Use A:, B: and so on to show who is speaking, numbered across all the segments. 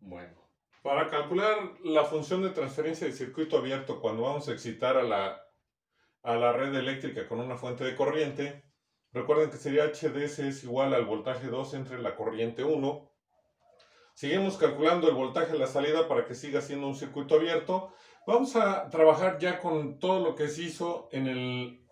A: Bueno, para calcular la función de transferencia de circuito abierto cuando vamos a excitar a la red eléctrica con una fuente de corriente, recuerden que sería HDS es igual al voltaje 2 entre la corriente 1. Seguimos calculando el voltaje a la salida para que siga siendo un circuito abierto. Vamos a trabajar ya con todo lo que se hizo en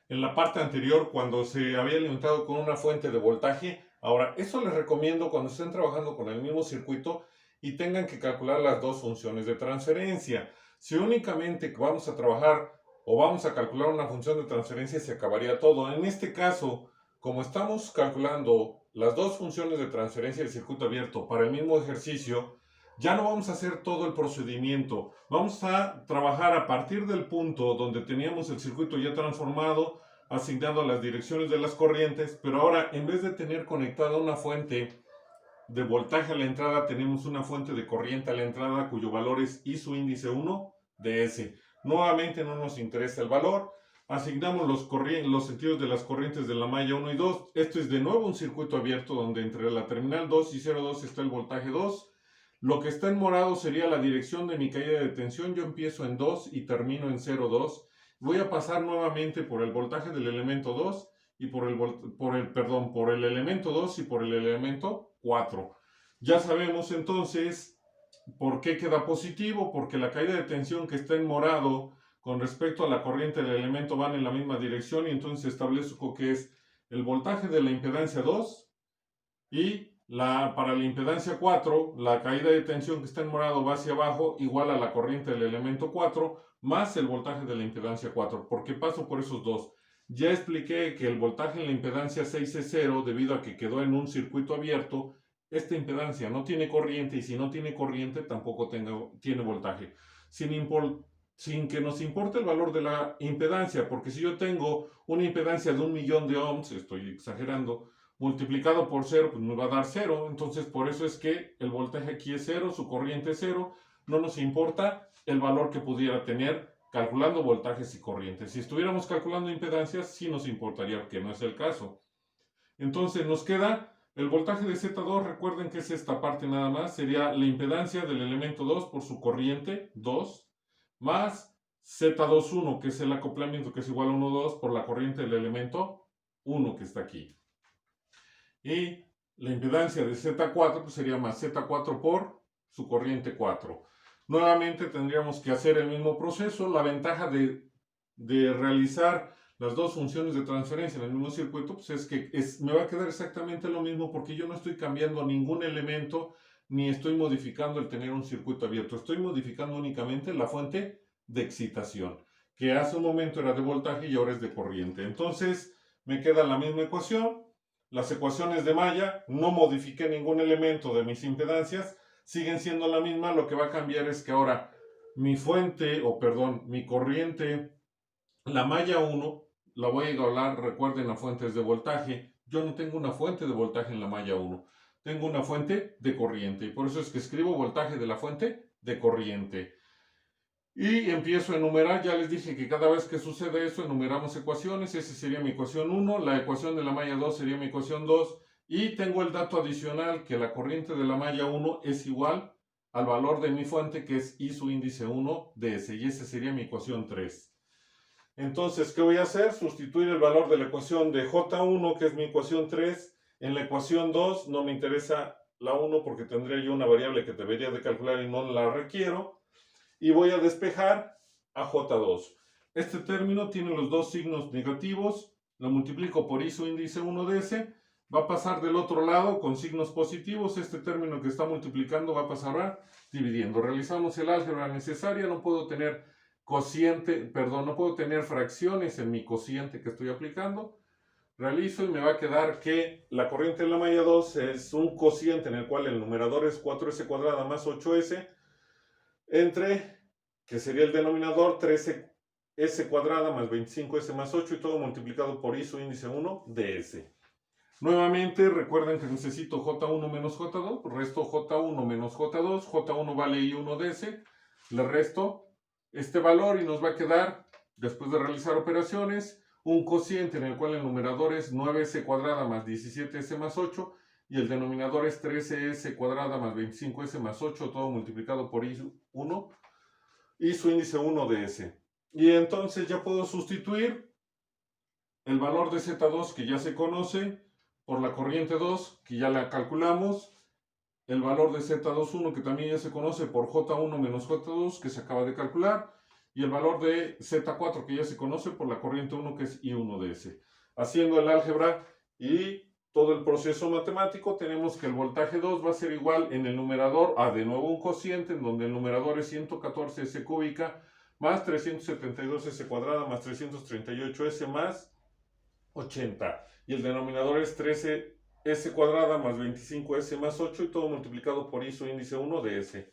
A: la parte anterior cuando se había alimentado con una fuente de voltaje. Ahora, eso les recomiendo cuando estén trabajando con el mismo circuito y tengan que calcular las dos funciones de transferencia. Si únicamente vamos a trabajar o vamos a calcular una función de transferencia, se acabaría todo. En este caso, como estamos calculando las dos funciones de transferencia del circuito abierto para el mismo ejercicio, ya no vamos a hacer todo el procedimiento. Vamos a trabajar a partir del punto donde teníamos el circuito ya transformado, asignado a las direcciones de las corrientes, pero ahora en vez de tener conectada una fuente de voltaje a la entrada, tenemos una fuente de corriente a la entrada cuyo valor es I su índice 1 de S. Nuevamente no nos interesa el valor. Asignamos los sentidos de las corrientes de la malla 1 y 2. Esto es de nuevo un circuito abierto donde entre la terminal 2 y 0,2 está el voltaje 2. Lo que está en morado sería la dirección de mi caída de tensión. Yo empiezo en 2 y termino en 0,2. Voy a pasar nuevamente por el voltaje del elemento 2 y por el elemento 2 y por el elemento 4. Ya sabemos entonces por qué queda positivo, porque la caída de tensión que está en morado con respecto a la corriente del elemento van en la misma dirección y entonces establezco que es el voltaje de la impedancia 2 y para la impedancia 4, la caída de tensión que está en morado va hacia abajo, igual a la corriente del elemento 4, más el voltaje de la impedancia 4. ¿Por qué paso por esos dos? Ya expliqué que el voltaje en la impedancia 6 es 0 debido a que quedó en un circuito abierto. Esta impedancia no tiene corriente y si no tiene corriente tampoco tiene voltaje. Sin que nos importe el valor de la impedancia, porque si yo tengo una impedancia de 1.000.000 de ohms, estoy exagerando, multiplicado por 0, pues me va a dar 0. Entonces, por eso es que el voltaje aquí es 0, su corriente es 0. No nos importa el valor que pudiera tener calculando voltajes y corrientes. Si estuviéramos calculando impedancias, sí nos importaría, que no es el caso. Entonces, nos queda el voltaje de Z2. Recuerden que es esta parte nada más. Sería la impedancia del elemento 2 por su corriente, 2, más Z21, que es el acoplamiento, que es igual a 1,2 por la corriente del elemento 1 que está aquí. Y la impedancia de Z4 pues sería más Z4 por su corriente 4. Nuevamente tendríamos que hacer el mismo proceso. La ventaja de realizar las dos funciones de transferencia en el mismo circuito pues es que me va a quedar exactamente lo mismo porque yo no estoy cambiando ningún elemento ni estoy modificando el tener un circuito abierto. Estoy modificando únicamente la fuente de excitación, que hace un momento era de voltaje y ahora es de corriente. Entonces me queda la misma ecuación. Las ecuaciones de malla, no modifiqué ningún elemento de mis impedancias, siguen siendo la misma. Lo que va a cambiar es que ahora mi fuente, mi corriente, la malla 1, la voy a igualar, recuerden, a fuentes de voltaje. Yo no tengo una fuente de voltaje en la malla 1, tengo una fuente de corriente. Y por eso es que escribo voltaje de la fuente de corriente. Y empiezo a enumerar. Ya les dije que cada vez que sucede eso, enumeramos ecuaciones. Esa sería mi ecuación 1, la ecuación de la malla 2 sería mi ecuación 2. Y tengo el dato adicional que la corriente de la malla 1 es igual al valor de mi fuente, que es I su índice 1 de S. Y esa sería mi ecuación 3. Entonces, ¿qué voy a hacer? Sustituir el valor de la ecuación de J1, que es mi ecuación 3, en la ecuación 2. No me interesa la 1 porque tendría yo una variable que debería de calcular y no la requiero. Y voy a despejar a J2. Este término tiene los dos signos negativos, lo multiplico por I su índice 1 de S, va a pasar del otro lado con signos positivos. Este término que está multiplicando va a pasar dividiendo. Realizamos el álgebra necesaria. No puedo tener no puedo tener fracciones en mi cociente que estoy aplicando. Realizo y me va a quedar que la corriente de la malla 2 es un cociente en el cual el numerador es 4s cuadrada más 8s, entre, que sería el denominador, 13s cuadrada más 25s más 8 y todo multiplicado por I su índice 1 de S. Nuevamente, recuerden que necesito J1 menos J2, resto J1 menos J2, J1 vale I1 de S, le resto este valor y nos va a quedar, después de realizar operaciones, un cociente en el cual el numerador es 9s cuadrada más 17s más 8 y el denominador es 13s cuadrada más 25s más 8, todo multiplicado por I1, y su índice 1 de S. Y entonces ya puedo sustituir el valor de Z2 que ya se conoce por la corriente 2 que ya la calculamos, el valor de Z21 que también ya se conoce por J1 menos J2 que se acaba de calcular, y el valor de Z4 que ya se conoce por la corriente 1 que es I1 de S. Haciendo el álgebra y todo el proceso matemático, tenemos que el voltaje 2 va a ser igual en el numerador a de nuevo un cociente en donde el numerador es 114 S cúbica más 372 S cuadrada más 338 S más 80. Y el denominador es 13 S cuadrada más 25S más 8 y todo multiplicado por I su índice 1 de S.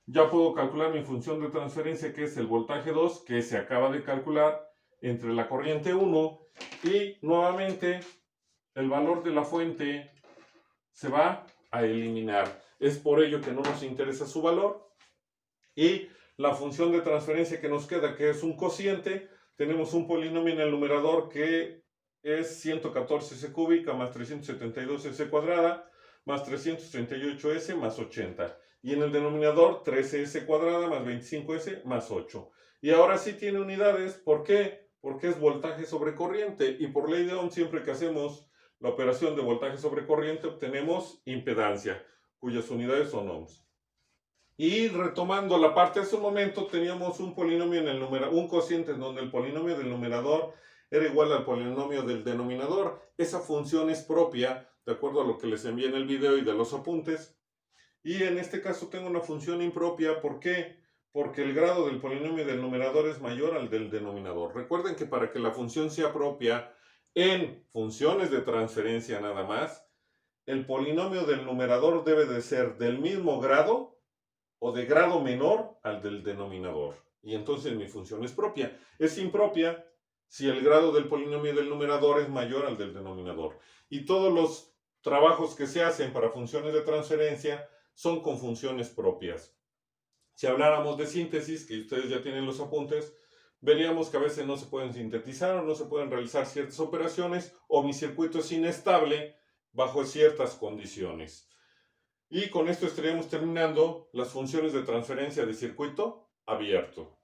A: Ya puedo calcular mi función de transferencia que es el voltaje 2 que se acaba de calcular entre la corriente 1 y nuevamente el valor de la fuente se va a eliminar. Es por ello que no nos interesa su valor. Y la función de transferencia que nos queda, que es un cociente, tenemos un polinomio en el numerador que es 114s cúbica más 372s cuadrada más 338s más 80. Y en el denominador 13s cuadrada más 25s más 8. Y ahora sí tiene unidades. ¿Por qué? Porque es voltaje sobre corriente. Y por ley de Ohm, siempre que hacemos la operación de voltaje sobre corriente, obtenemos impedancia, cuyas unidades son ohms. Y retomando la parte de hace un momento, teníamos un polinomio en el numerador, un cociente en donde el polinomio del numerador era igual al polinomio del denominador. Esa función es propia, de acuerdo a lo que les envié en el video y de los apuntes. Y en este caso tengo una función impropia. ¿Por qué? Porque el grado del polinomio del numerador es mayor al del denominador. Recuerden que para que la función sea propia en funciones de transferencia nada más, el polinomio del numerador debe de ser del mismo grado o de grado menor al del denominador. Y entonces mi función es propia. Es impropia si el grado del polinomio del numerador es mayor al del denominador. Y todos los trabajos que se hacen para funciones de transferencia son con funciones propias. Si habláramos de síntesis, que ustedes ya tienen los apuntes, veríamos que a veces no se pueden sintetizar o no se pueden realizar ciertas operaciones, o mi circuito es inestable bajo ciertas condiciones. Y con esto estaríamos terminando las funciones de transferencia de circuito abierto.